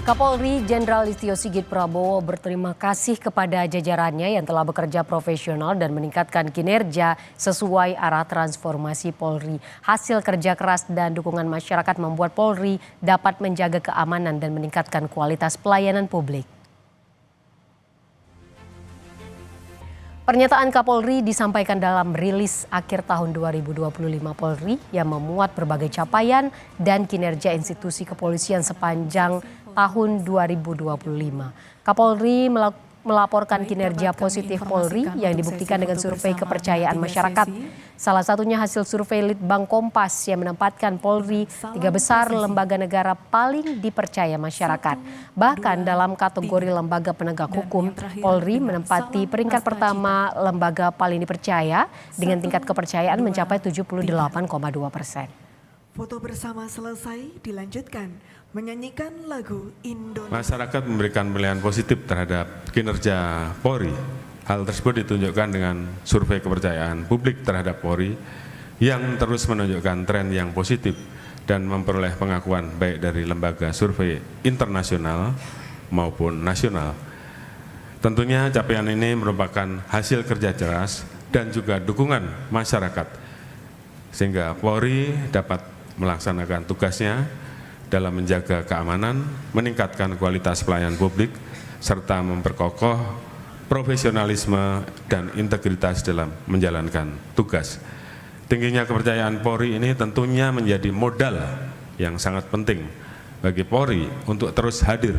Kapolri Jenderal Listio Sigit Prabowo berterima kasih kepada jajarannya yang telah bekerja profesional dan meningkatkan kinerja sesuai arah transformasi Polri. Hasil kerja keras dan dukungan masyarakat membuat Polri dapat menjaga keamanan dan meningkatkan kualitas pelayanan publik. Pernyataan Kapolri disampaikan dalam rilis akhir tahun 2025 Polri yang memuat berbagai capaian dan kinerja institusi kepolisian sepanjang tahun 2025. Kapolri melaporkan kinerja positif Polri yang dibuktikan dengan survei kepercayaan masyarakat. Salah satunya hasil survei Litbang Kompas yang menempatkan Polri 3 besar lembaga negara paling dipercaya masyarakat. Bahkan dalam kategori lembaga penegak hukum, Polri menempati peringkat pertama lembaga paling dipercaya dengan tingkat kepercayaan mencapai 78,2%. Foto bersama selesai, dilanjutkan menyanyikan lagu Indonesia. Masyarakat memberikan penilaian positif terhadap kinerja Polri. Hal tersebut ditunjukkan dengan survei kepercayaan publik terhadap Polri yang terus menunjukkan tren yang positif dan memperoleh pengakuan baik dari lembaga survei internasional maupun nasional. Tentunya capaian ini merupakan hasil kerja keras dan juga dukungan masyarakat, sehingga Polri dapat melaksanakan tugasnya dalam menjaga keamanan, meningkatkan kualitas pelayanan publik, serta memperkokoh profesionalisme dan integritas dalam menjalankan tugas. Tingginya kepercayaan Polri ini tentunya menjadi modal yang sangat penting bagi Polri untuk terus hadir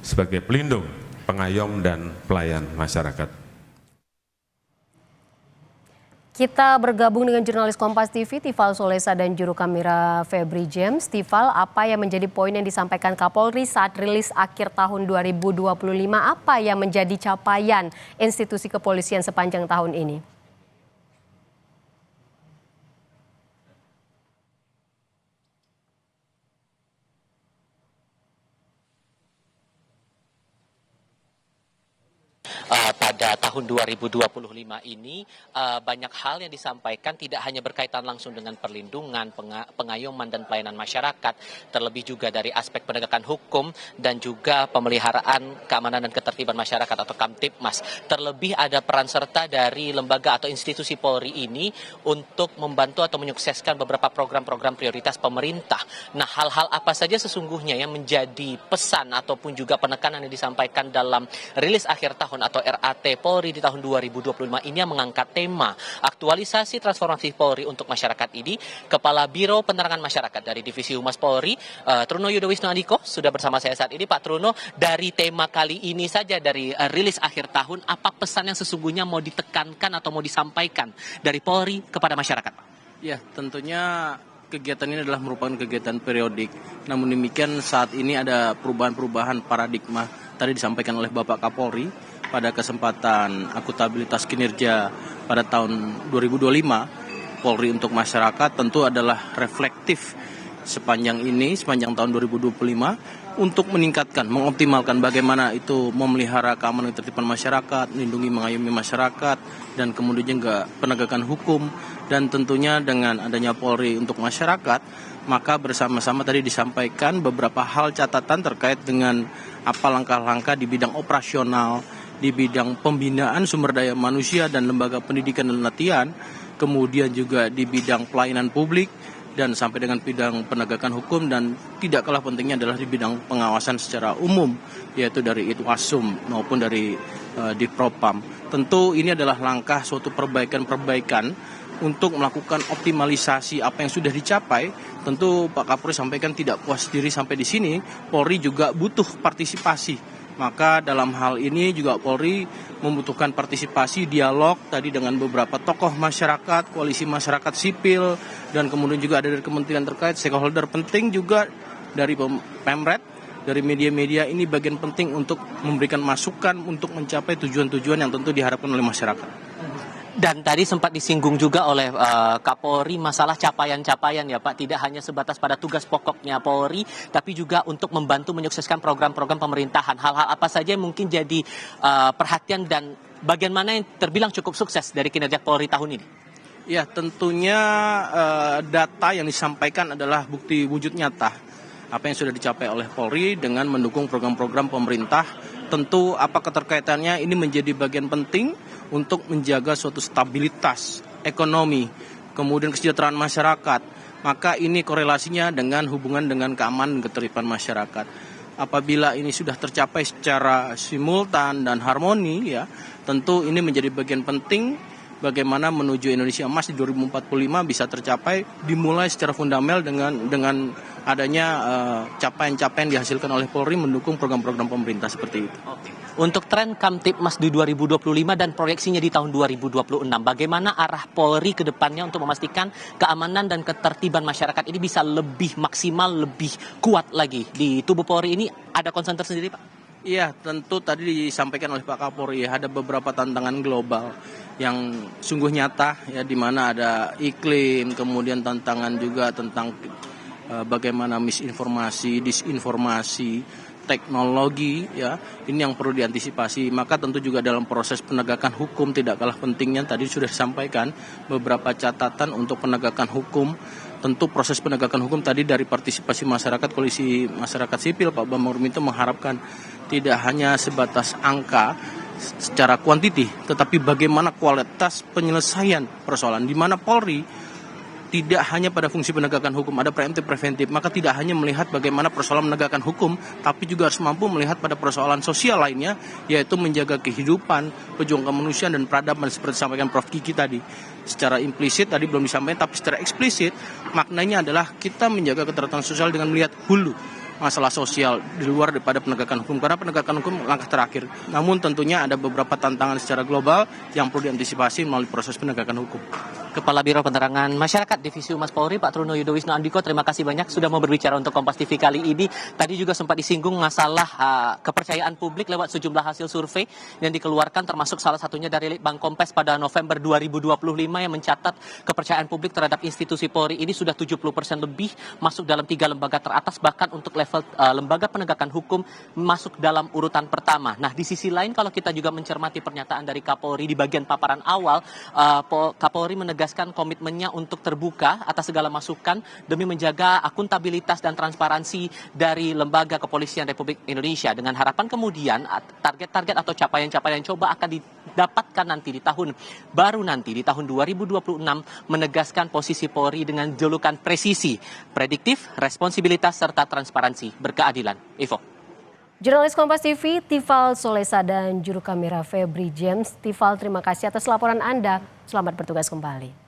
sebagai pelindung, pengayom, dan pelayan masyarakat. Kita bergabung dengan jurnalis Kompas TV, Tifal Solesa dan juru kamera Febri James. Tifal, apa yang menjadi poin yang disampaikan Kapolri saat rilis akhir tahun 2025? Apa yang menjadi capaian institusi kepolisian sepanjang tahun ini? Pada tahun 2025 ini banyak hal yang disampaikan tidak hanya berkaitan langsung dengan perlindungan, pengayoman dan pelayanan masyarakat, terlebih juga dari aspek penegakan hukum dan juga pemeliharaan keamanan dan ketertiban masyarakat atau Kamtibmas. Terlebih ada peran serta dari lembaga atau institusi Polri ini untuk membantu atau menyukseskan beberapa program-program prioritas pemerintah. Nah, hal-hal apa saja sesungguhnya yang menjadi pesan ataupun juga penekanan yang disampaikan dalam rilis akhir tahun atau RAT Polri di tahun 2025 ini yang mengangkat tema aktualisasi transformasi Polri untuk masyarakat ini. Kepala Biro Penerangan Masyarakat dari Divisi Humas Polri, Truno Yudowisno Andiko, sudah bersama saya saat ini. Pak Truno, dari tema kali ini saja, dari rilis akhir tahun, apa pesan yang sesungguhnya mau ditekankan atau mau disampaikan dari Polri kepada masyarakat, Pak? Ya, tentunya kegiatan ini adalah merupakan kegiatan periodik. Namun demikian saat ini ada perubahan-perubahan paradigma. Tadi disampaikan oleh Bapak Kapolri pada kesempatan akuntabilitas kinerja pada tahun 2025, Polri untuk masyarakat tentu adalah reflektif sepanjang tahun 2025 untuk meningkatkan, mengoptimalkan bagaimana itu memelihara keamanan dan ketertiban masyarakat, melindungi mengayomi masyarakat, dan kemudian juga penegakan hukum. Dan tentunya dengan adanya Polri untuk masyarakat, maka bersama-sama tadi disampaikan beberapa hal catatan terkait dengan apa langkah-langkah di bidang operasional, di bidang pembinaan sumber daya manusia dan lembaga pendidikan dan latihan, kemudian juga di bidang pelayanan publik, dan sampai dengan bidang penegakan hukum, dan tidak kalah pentingnya adalah di bidang pengawasan secara umum, yaitu dari Itwasum maupun dari Dipropam. Tentu ini adalah langkah suatu perbaikan untuk melakukan optimalisasi apa yang sudah dicapai. Tentu Pak Kapolri sampaikan tidak puas diri sampai di sini, Polri juga butuh partisipasi. Maka dalam hal ini juga Polri membutuhkan partisipasi dialog tadi dengan beberapa tokoh masyarakat, koalisi masyarakat sipil, dan kemudian juga ada dari kementerian terkait, stakeholder penting juga dari Pemret, dari media-media. Ini bagian penting untuk memberikan masukan untuk mencapai tujuan-tujuan yang tentu diharapkan oleh masyarakat. Dan tadi sempat disinggung juga oleh Kapolri masalah capaian-capaian ya Pak, tidak hanya sebatas pada tugas pokoknya Polri, tapi juga untuk membantu menyukseskan program-program pemerintahan. Hal-hal apa saja yang mungkin jadi perhatian dan bagian mana yang terbilang cukup sukses dari kinerja Polri tahun ini? Ya, tentunya data yang disampaikan adalah bukti wujud nyata. apa yang sudah dicapai oleh Polri dengan mendukung program-program pemerintah. Tentu apa keterkaitannya ini menjadi bagian penting untuk menjaga suatu stabilitas ekonomi, kemudian kesejahteraan masyarakat. Maka ini korelasinya dengan hubungan dengan keamanan dan ketertiban masyarakat. Apabila ini sudah tercapai secara simultan dan harmoni, ya, tentu ini menjadi bagian penting bagaimana menuju Indonesia Emas di 2045 bisa tercapai, dimulai secara fundamental dengan adanya capaian-capaian dihasilkan oleh Polri mendukung program-program pemerintah seperti itu. Oke. Untuk tren Kamtipmas di 2025 dan proyeksinya di tahun 2026, bagaimana arah Polri ke depannya untuk memastikan keamanan dan ketertiban masyarakat ini bisa lebih maksimal, lebih kuat lagi di tubuh Polri ini? Ada concern tersendiri, Pak? Iya, tentu tadi disampaikan oleh Pak Kapolri, ada beberapa tantangan global yang sungguh nyata, ya, di mana ada iklim, kemudian tantangan juga tentang bagaimana misinformasi, disinformasi, teknologi, ya, ini yang perlu diantisipasi. Maka tentu juga dalam proses penegakan hukum tidak kalah pentingnya, tadi sudah disampaikan beberapa catatan untuk penegakan hukum. Tentu proses penegakan hukum tadi dari partisipasi masyarakat, koalisi masyarakat sipil, Pak Bambang Rukminto mengharapkan tidak hanya sebatas angka secara kuantiti, tetapi bagaimana kualitas penyelesaian persoalan, di mana Polri tidak hanya pada fungsi penegakan hukum, ada preventif, maka tidak hanya melihat bagaimana persoalan menegakkan hukum, tapi juga harus mampu melihat pada persoalan sosial lainnya, yaitu menjaga kehidupan, pejuang kemanusiaan dan peradaban seperti disampaikan Prof. Kiki tadi. Secara implisit tadi belum disampaikan, tapi secara eksplisit maknanya adalah kita menjaga ketertiban sosial dengan melihat hulu masalah sosial di luar daripada penegakan hukum, karena penegakan hukum langkah terakhir. Namun tentunya ada beberapa tantangan secara global yang perlu diantisipasi melalui proses penegakan hukum. Kepala Biro Penerangan Masyarakat Divisi Humas Polri, Pak Truno Yudo Wisnu Andiko, terima kasih banyak sudah mau berbicara untuk Kompas TV kali ini. Tadi juga sempat disinggung masalah kepercayaan publik lewat sejumlah hasil survei yang dikeluarkan, termasuk salah satunya dari Litbang Kompas pada November 2025 yang mencatat kepercayaan publik terhadap institusi Polri ini sudah 70% lebih, masuk dalam 3 lembaga teratas, bahkan untuk level lembaga penegakan hukum masuk dalam urutan pertama. Nah, di sisi lain kalau kita juga mencermati pernyataan dari Kapolri di bagian paparan awal, Kapolri menegaskan komitmennya untuk terbuka atas segala masukan demi menjaga akuntabilitas dan transparansi dari lembaga kepolisian Republik Indonesia, dengan harapan kemudian target-target atau capaian-capaian coba akan didapatkan nanti di tahun baru nanti di tahun 2026, menegaskan posisi Polri dengan julukan presisi, prediktif, responsibilitas serta transparansi berkeadilan. Ivo. Jurnalis Kompas TV, Tifal Solesa dan juru kamera Febri James. Tifal, terima kasih atas laporan Anda. Selamat bertugas kembali.